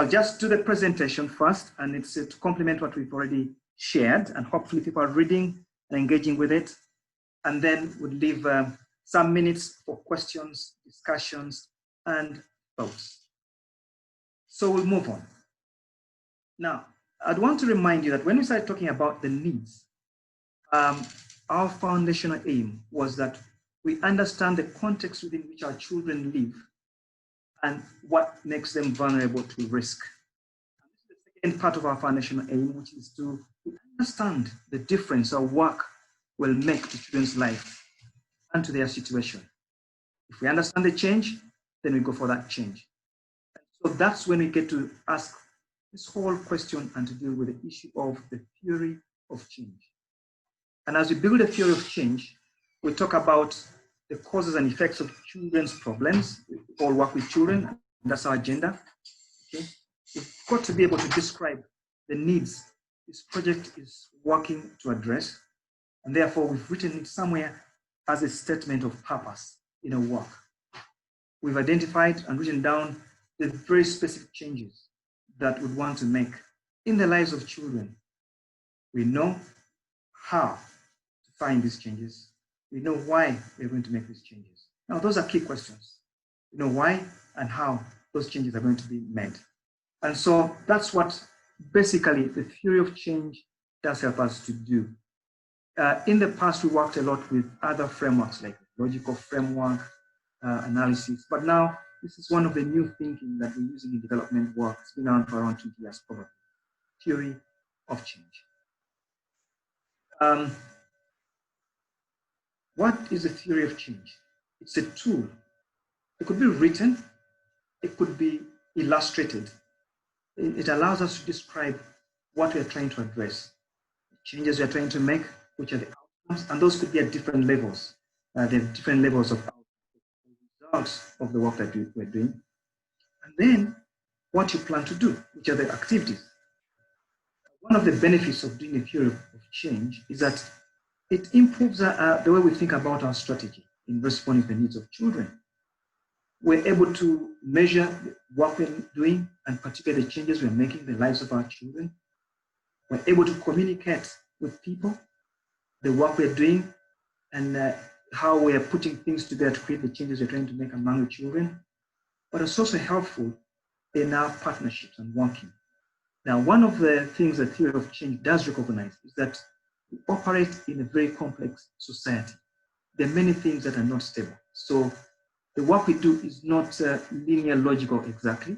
I'll just do the presentation first, and it's to complement what we've already shared, and hopefully people are reading and engaging with it. And then we'll leave some minutes for questions, discussions, and votes. So we'll move on. Now, I'd want to remind you that when we started talking about the needs, our foundational aim was that we understand the context within which our children live and what makes them vulnerable to risk. And this is the second part of our foundational aim, which is to understand the difference our work will make to children's life and to their situation. If we understand the change, then we go for that change. So that's when we get to ask this whole question and to deal with the issue of the theory of change. And as we build a theory of change, we talk about the causes and effects of children's problems. We all work with children, that's our agenda. Okay? We've got to be able to describe the needs this project is working to address, and therefore we've written it somewhere as a statement of purpose in our work. We've identified and written down the very specific changes that we want to make in the lives of children. We know how to find these changes. We know why we're going to make these changes. Now, those are key questions. We know why and how those changes are going to be made. And so that's what basically the theory of change does help us to do. In the past, we worked a lot with other frameworks like logical framework, analysis, but now this is one of the new thinking that we're using in development work. It's been around for around 20 years, probably. Theory of change. What is a theory of change? It's a tool. It could be written, it could be illustrated. It allows us to describe what we're trying to address, the changes we're trying to make, which are the outcomes, and those could be at different levels. There are different levels of results of the work that we're doing. And then what you plan to do, which are the activities. One of the benefits of doing a theory of change is that it improves the way we think about our strategy in responding to the needs of children. We're able to measure what we're doing, and particularly the changes we're making in the lives of our children. We're able to communicate with people the work we're doing and how we're putting things together to create the changes we're trying to make among the children. But it's also helpful in our partnerships and working. Now, one of the things that theory of change does recognize is that we operate in a very complex society. There are many things that are not stable. So the work we do is not linear logical exactly,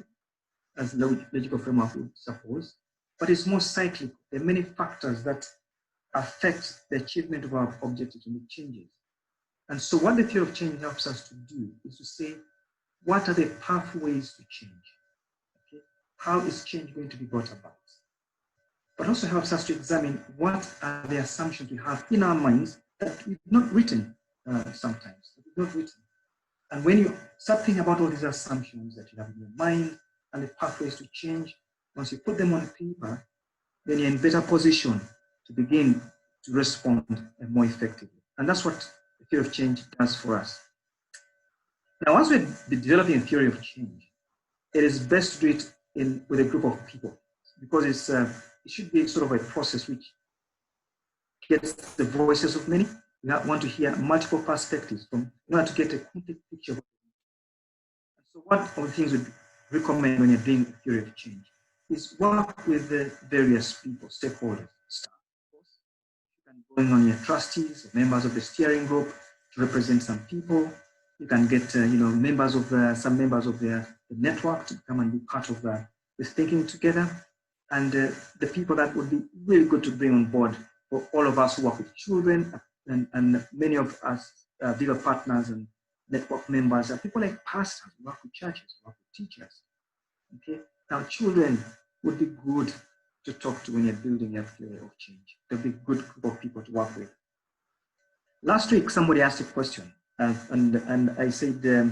as logical framework would suppose, but it's more cyclical. There are many factors that affect the achievement of our objectives and the changes. And so what the theory of change helps us to do is to say, what are the pathways to change? Okay? How is change going to be brought about? But also helps us to examine what are the assumptions we have in our minds that we've not written sometimes, that we've not written. And when you start thinking about all these assumptions that you have in your mind and the pathways to change, once you put them on paper, then you're in better position to begin to respond more effectively. And that's what the theory of change does for us. Now, once we're developing a theory of change, it is best to do it with a group of people, because it should be sort of a process which gets the voices of many. We want to hear multiple perspectives in order to get a complete picture. And so one of the things we recommend when you're doing a theory of change is work with the various people, stakeholders, staff, of course. You can bring on your trustees, members of the steering group to represent some people. You can get some members of the network to come and be part of the thinking together. And the people that would be really good to bring on board for all of us who work with children, and many of us Viva partners and network members are people like pastors who work with churches, who work with teachers. Okay, now children would be good to talk to when you're building a theory of change. They'll be a good group of people to work with. Last week, somebody asked a question, and I said, it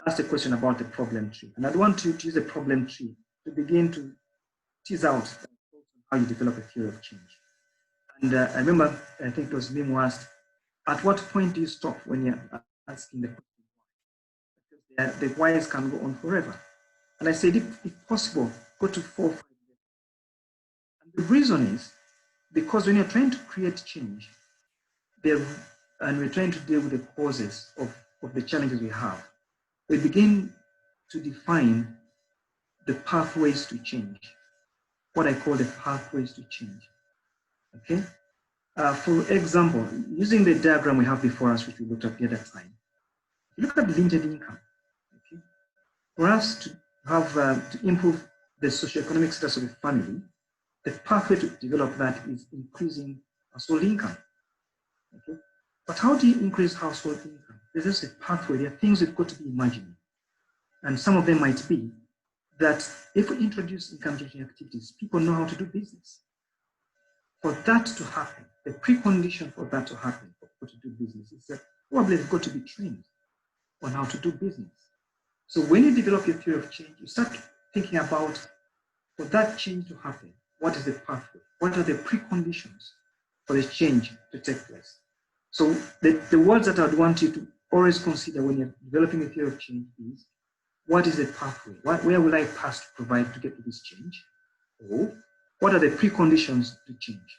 asked a question about the problem tree, and I'd want you to use a problem tree to begin to tease out how you develop a theory of change. And I remember, I think it was Mim who asked, at what point do you stop when you're asking the question why? Because the whys can go on forever. And I said, if possible, go to 4 or 5 levels. And the reason is because when you're trying to create change, and we're trying to deal with the causes of the challenges we have, we begin to define the pathways to change, what I call the pathways to change. Okay? For example, using the diagram we have before us, which we looked at the other time, look at limited income. Okay? For us to have to improve the socioeconomic status of a family, the pathway to develop that is increasing household income. Okay? But how do you increase household income? There's just a pathway. There are things we've got to be imagining. And some of them might be that if we introduce income generating activities, people know how to do business. For that to happen, the precondition for that to happen, for people to do business, is that probably they've got to be trained on how to do business. So when you develop your theory of change, you start thinking about, for that change to happen, what is the pathway? What are the preconditions for the change to take place? So the words that I'd want you to always consider when you're developing a theory of change is, what is the pathway? Where will I pass to provide to get to this change? Or what are the preconditions to change?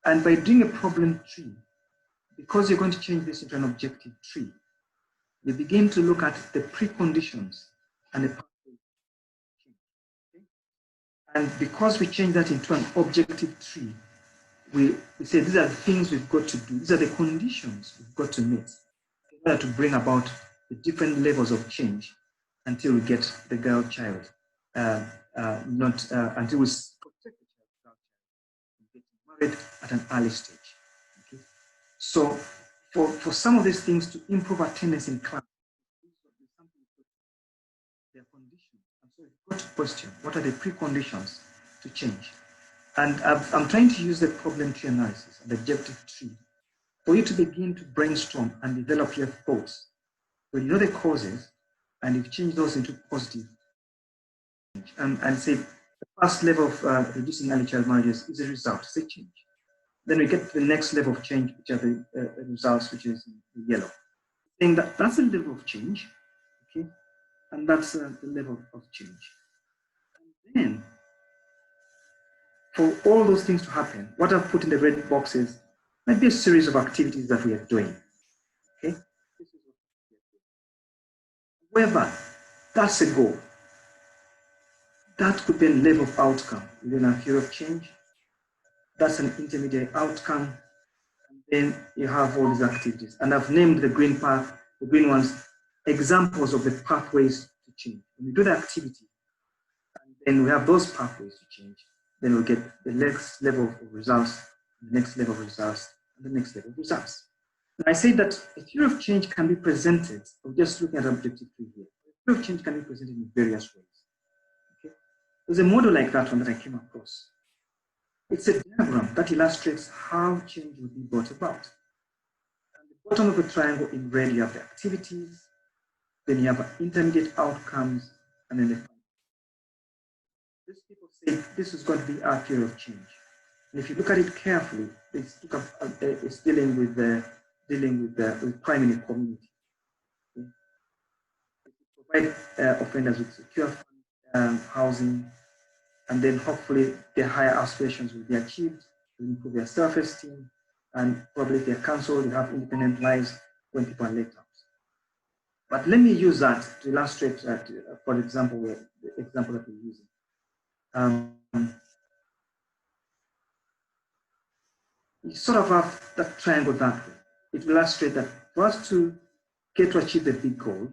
And by doing a problem tree, because you're going to change this into an objective tree, you begin to look at the preconditions and the pathway to change. Okay? And because we change that into an objective tree, we say these are the things we've got to do. These are the conditions we've got to meet in order to bring about the different levels of change until we get the girl child, until we protect the child from getting married at an early stage. Okay? So for some of these things to improve attendance in class, their conditions. And so we've got to question, what are the preconditions to change? And I'm trying to use the problem tree analysis and the objective tree for you to begin to brainstorm and develop your thoughts. When you know the causes and you've changed those into positive, and say the first level of reducing early child marriages is a result, it's a change. Then we get to the next level of change, which are the results, which is the yellow. Saying that that's a level of change, okay, and that's the level of change. And then, for all those things to happen, what I've put in the red boxes might be a series of activities that we are doing. Okay? However, that's a goal. That could be a level of outcome within our theory of change. That's an intermediate outcome. And then you have all these activities. And I've named the green path, the green ones, examples of the pathways to change. When we do the activity, and then we have those pathways to change, then we'll get the next level of results, the next level of results, and the next level of results. And I say that a theory of change can be presented, I'm just looking at objective tree here. A theory of change can be presented in various ways. Okay? There's a model like that one that I came across. It's a diagram that illustrates how change will be brought about. At the bottom of the triangle in red, you have the activities, then you have intermediate outcomes, and then the final. These people say this is going to be our theory of change. And if you look at it carefully, it's dealing with crime in the community. Okay? Provide offenders with secure housing, and then hopefully their higher aspirations will be achieved, will improve their self-esteem, and probably if they're cancelled, they have independent lives when people are let out. But let me use that to illustrate, for example, the example that we're using. You sort of have that triangle that way. It will illustrate that for us to get to achieve the big goal,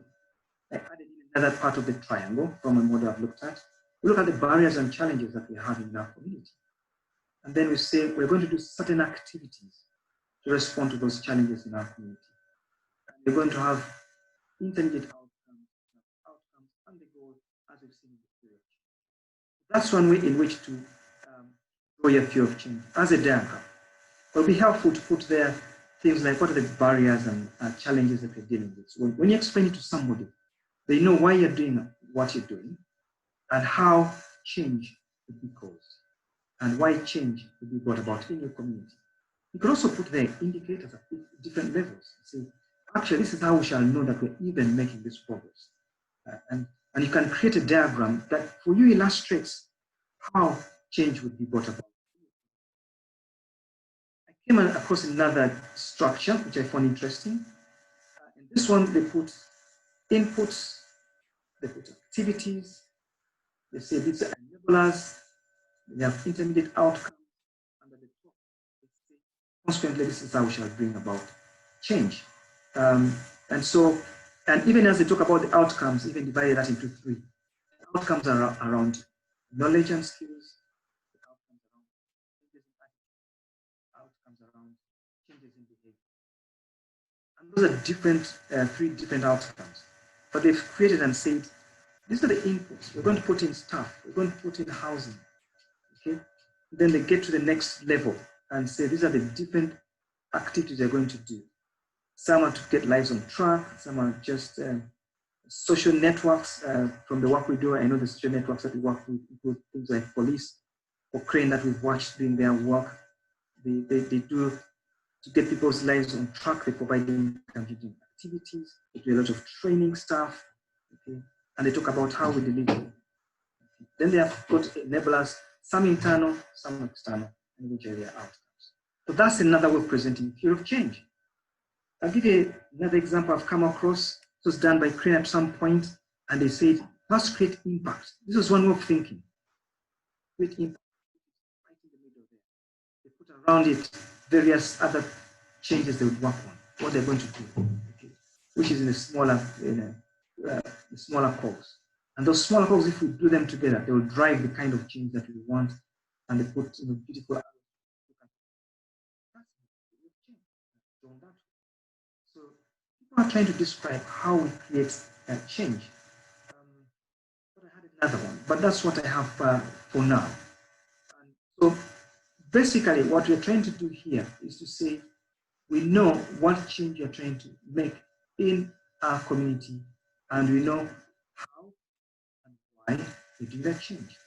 I added in another part of the triangle from a model I've looked at. We look at the barriers and challenges that we have in our community. And then we say we're going to do certain activities to respond to those challenges in our community. And we're going to have intermediate outcomes and the goal as we've seen in the theory of change. That's one way in which to draw your theory of change as a diagram. It will be helpful to put there things like what are the barriers and challenges that you're dealing with. So when you explain it to somebody, they know why you're doing what you're doing and how change would be caused and why change would be brought about in your community. You can also put there indicators at different levels. Say, actually, this is how we shall know that we're even making this progress. And And you can create a diagram that for you illustrates how change would be brought about. I came across another structure which I found interesting. In this one, they put inputs, they put activities, they say these are enablers, they have intermediate outcomes, and at the top, they say, consequently, this is how we shall bring about change. And even as they talk about the outcomes, even divided that into three. The outcomes are around knowledge and skills, the outcomes around changes in behavior. And those are different, three different outcomes. But they've created and said, these are the inputs. We're going to put in staff. We're going to put in housing. Okay. Then they get to the next level and say, these are the different activities they're going to do. Some are to get lives on track. Some are just social networks. From the work we do, I know the social networks that we work with include things like police or Crane that we've watched doing their work. They do to get people's lives on track. They provide them activities. They do a lot of training stuff. Okay. And they talk about how we deliver. Then they have got enablers, some internal, some external, and eventually their outcomes. So that's another way of presenting theory of change. I'll give you another example I've come across. It was done by Crane at some point, and they said, let's create impact. This was one way of thinking. Create impact right in the middle there. They put around it various other changes they would work on, what they're going to do, okay, which is in a smaller cogs. And those smaller cogs, if we do them together, they will drive the kind of change that we want, and they put beautiful. So people are trying to describe how we create change. But I had another one, but that's what I have for now. And so basically, what we're trying to do here is to say, we know what change you're trying to make in our community, and we know how and why we do that change.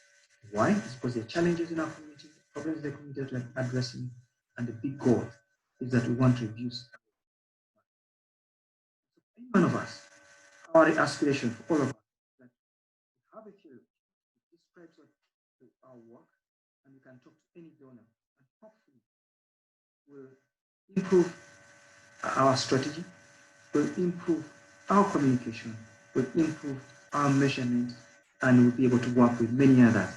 Why? It's because there are challenges in our community, problems the community that we're addressing, and the big goal is that we want to reduce. Any one of us, our aspiration for all of us, that we have a theory that describes our work, and we can talk to any donor, and hopefully will improve our strategy, will improve our communication, will improve our measurement, and we'll be able to work with many others,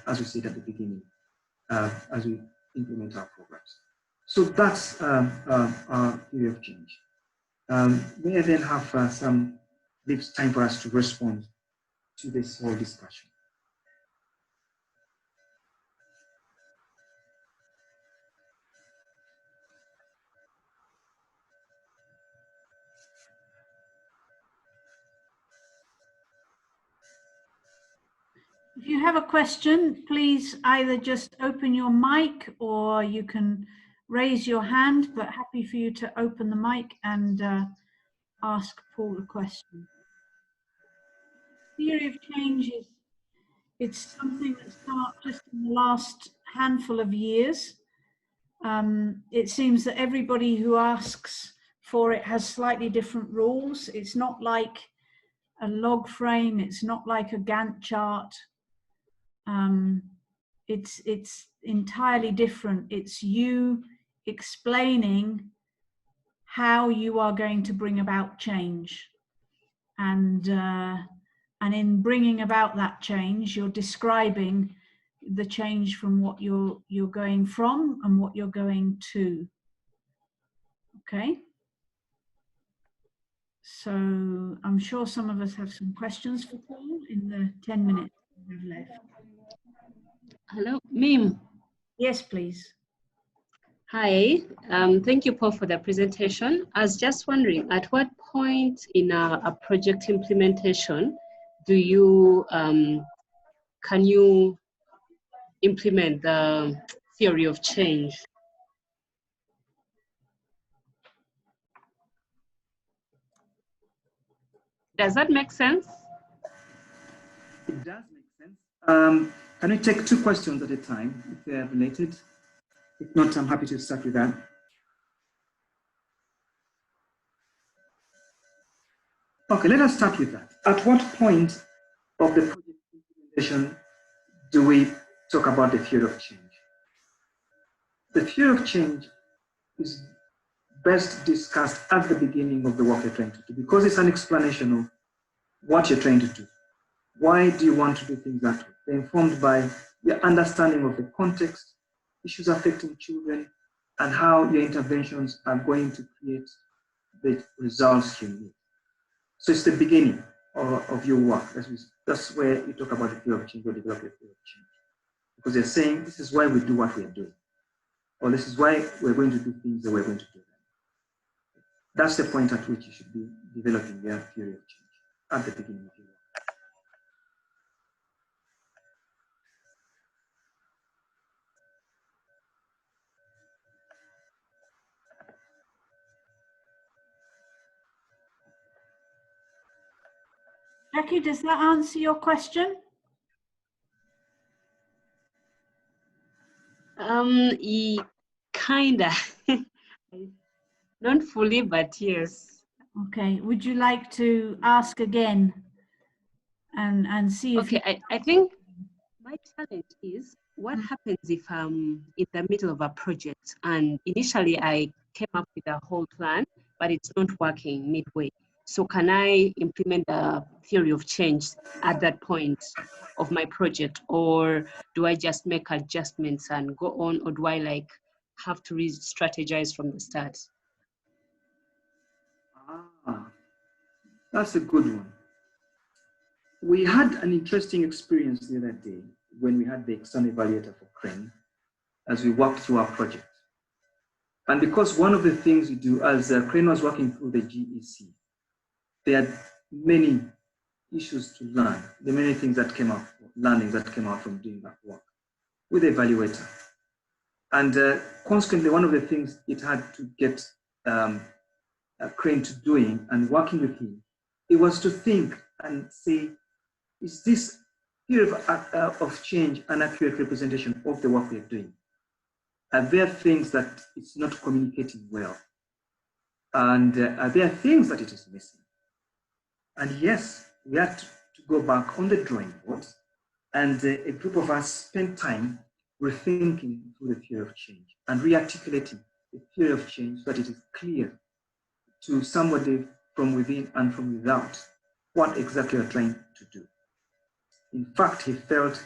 as we said at the beginning, as we implement our programs. So that's our theory of change. May I then have some time for us to respond to this whole discussion. If you have a question, please either just open your mic or you can raise your hand, but happy for you to open the mic and ask Paul a question. Theory of change it's something that's come up just in the last handful of years. It seems that everybody who asks for it has slightly different rules. It's not like a log frame, it's not like a Gantt chart. It's entirely different. It's you explaining how you are going to bring about change, and in bringing about that change, you're describing the change from what you're going from and what you're going to. Okay. So I'm sure some of us have some questions for Paul in the 10 minutes we have left. Hello, Mim. Yes, please. Hi, thank you, Paul, for the presentation. I was just wondering, at what point in a project implementation do you, can you implement the theory of change? Does that make sense? It does make sense. Can we take two questions at a time if they are related? If not, I'm happy to start with that. Okay, let us start with that. At what point of the project implementation do we talk about the theory of change? The theory of change is best discussed at the beginning of the work you're trying to do, because it's an explanation of what you're trying to do. Why do you want to do things that way? They're informed by your understanding of the context, issues affecting children, and how your interventions are going to create the results you need. So it's the beginning of your work. That's where you talk about the theory of change or develop the theory of change. Because they're saying this is why we do what we're doing, or this is why we're going to do things that we're going to do. That's the point at which you should be developing your theory of change, at the beginning of your work. Jackie, does that answer your question? Kinda. Not fully, but yes. Okay. Would you like to ask again and see if Okay, I think my challenge is what happens if I'm in the middle of a project and initially I came up with a whole plan, but it's not working midway. So can I implement the theory of change at that point of my project, or do I just make adjustments and go on, or do I like have to re-strategize from the start? That's a good one. We had an interesting experience the other day when we had the external evaluator for CRANE as we worked through our project. And because one of the things we do as CRANE was working through the GEC, there are many issues to learn, the many things that came out, learnings that came out from doing that work with the evaluator. And consequently, one of the things it had to get CRANE to doing and working with him, it was to think and say, is this theory of change an accurate representation of the work we're doing? Are there things that it's not communicating well? And are there things that it is missing? And yes, we had to go back on the drawing board, and a group of us spent time rethinking through the theory of change and re-articulating the theory of change so that it is clear to somebody from within and from without what exactly we're trying to do. In fact, he felt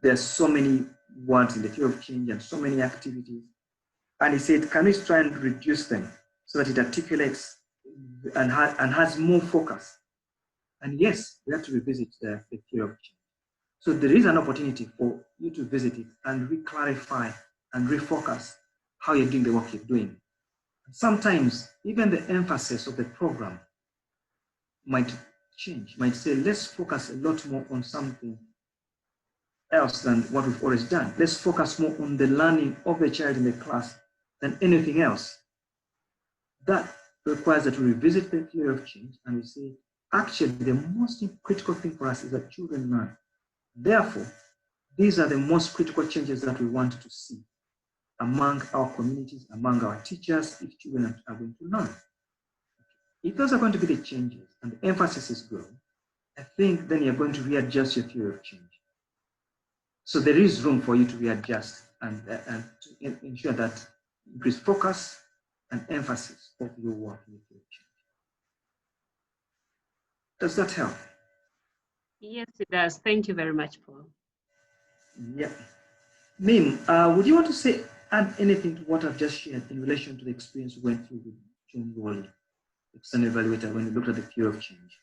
there's so many words in the theory of change and so many activities. And he said, can we try and reduce them so that it articulates and has more focus? And yes, we have to revisit the theory of change. So there is an opportunity for you to visit it and re-clarify and refocus how you're doing the work you're doing. Sometimes even the emphasis of the program might change, might say, let's focus a lot more on something else than what we've always done. Let's focus more on the learning of the child in the class than anything else. That requires that we revisit the theory of change and we say, actually, the most critical thing for us is that children learn. Therefore, these are the most critical changes that we want to see among our communities, among our teachers, if children are going to learn. If those are going to be the changes and the emphasis is grown, I think then you're going to readjust your theory of change. So there is room for you to readjust and to ensure that increased focus and emphasis of your work in the theory of change. Does that help? Yes, it does. Thank you very much, Paul. Yeah. Mim, would you want to add anything to what I've just shared in relation to the experience we went through with John Wally, external evaluator, when we looked at the theory of change?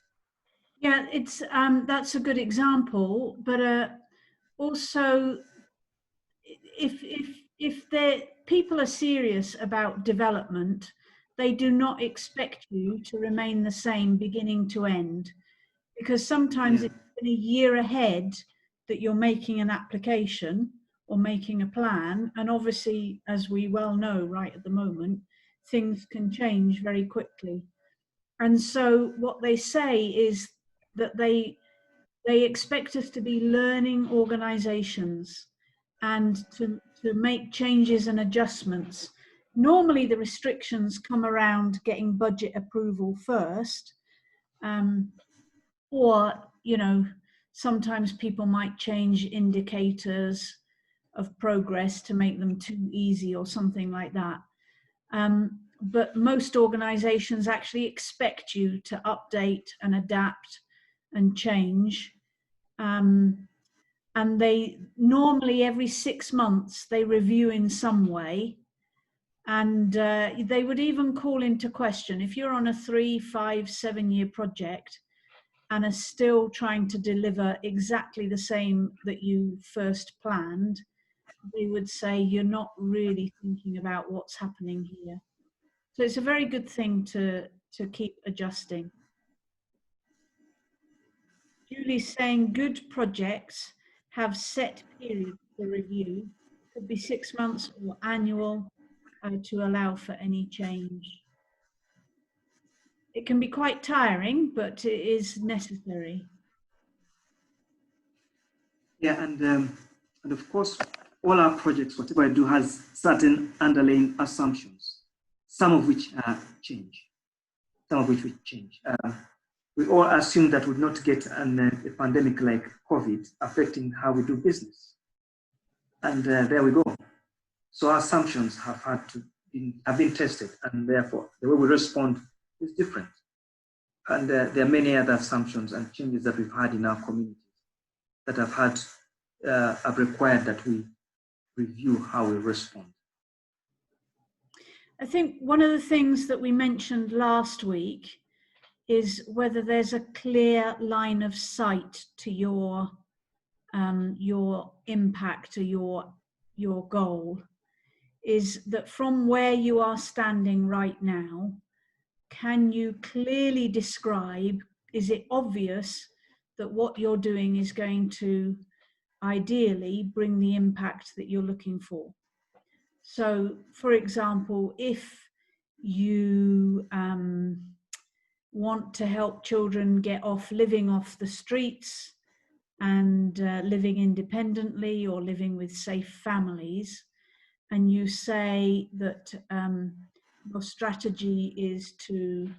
Yeah, it's that's a good example, but also if people are serious about development, they do not expect you to remain the same beginning to end, because sometimes it's been a year ahead that you're making an application or making a plan, and obviously, as we well know right at the moment, things can change very quickly. And so what they say is that they expect us to be learning organizations and to make changes and adjustments. Normally the restrictions come around getting budget approval first, or sometimes people might change indicators of progress to make them too easy or something like that. But most organizations actually expect you to update and adapt and change. And they normally every 6 months, they review in some way. And they would even call into question, if you're on a 3, 5, 7-year project and are still trying to deliver exactly the same that you first planned, they would say you're not really thinking about what's happening here. So it's a very good thing to keep adjusting. Julie's saying good projects have set periods for review. Could be 6 months or annual to allow for any change. It can be quite tiring, but it is necessary. Yeah, and of course, all our projects, whatever I do, has certain underlying assumptions, some of which change, some of which will change. We all assume that we'd not get a pandemic like COVID affecting how we do business. And there we go. So our assumptions have been tested, and therefore the way we respond is different. And there are many other assumptions and changes that we've had in our communities that have required that we review how we respond. I think one of the things that we mentioned last week is whether there's a clear line of sight to your impact or your goal. Is that from where you are standing right now, can you clearly describe, is it obvious that what you're doing is going to ideally bring the impact that you're looking for? So, for example, if you want to help children get living off the streets and living independently or living with safe families, and you say that your strategy is to,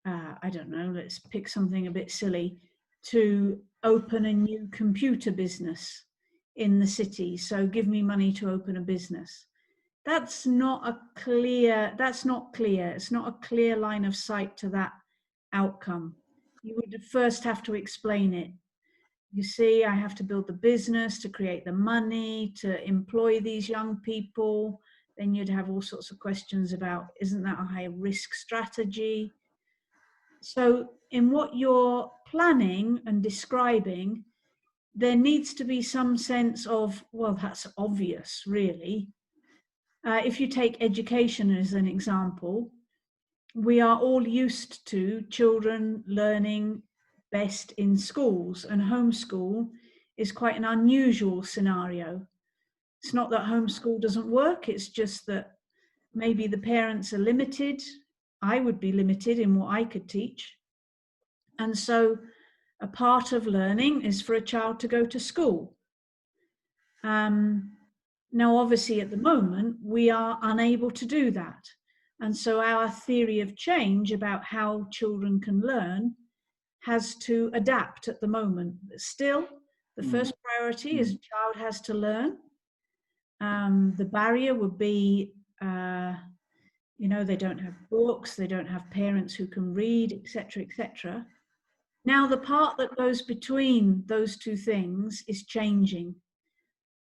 I don't know, let's pick something a bit silly, to open a new computer business in the city. So give me money to open a business. That's not clear. It's not a clear line of sight to that outcome. You would first have to explain it. You see, I have to build the business to create the money, to employ these young people. Then you'd have all sorts of questions about, isn't that a high risk strategy? So in what you're planning and describing, there needs to be some sense of, well, that's obvious, really. If you take education as an example, we are all used to children learning best in schools, and homeschool is quite an unusual scenario. It's not that homeschool doesn't work, it's just that maybe the parents are limited. I would be limited in what I could teach. And so a part of learning is for a child to go to school. Now, obviously, at the moment, we are unable to do that. And so our theory of change about how children can learn has to adapt at the moment. But still, the first priority is a child has to learn. The barrier would be, they don't have books, they don't have parents who can read, etc., etc. Now, the part that goes between those two things is changing.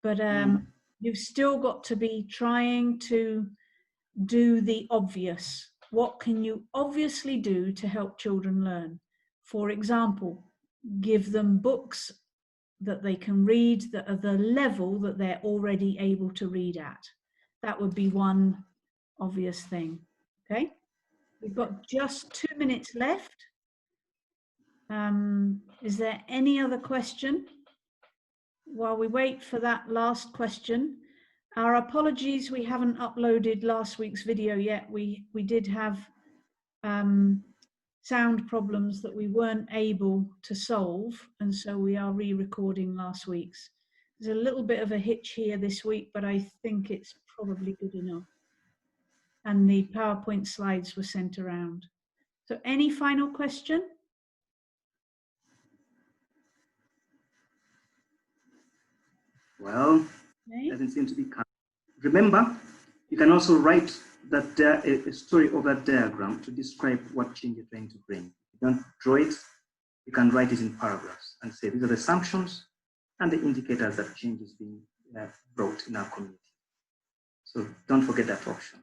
But you've still got to be trying to do the obvious. What can you obviously do to help children learn? For example, give them books that they can read that are the level that they're already able to read at. That would be one obvious thing. Okay, we've got just 2 minutes left. Is there any other question? While we wait for that last question, our apologies, we haven't uploaded last week's video yet. We did have sound problems that we weren't able to solve, and so we are re-recording last week's. There's a little bit of a hitch here this week, but I think it's probably good enough. And the PowerPoint slides were sent around. So any final question? Well, Okay. doesn't seem to be coming. Remember, you can also write that a story of that diagram to describe what change you're trying to bring. You don't draw it, you can write it in paragraphs and say these are the assumptions and the indicators that change is being brought in our community. So don't forget that option.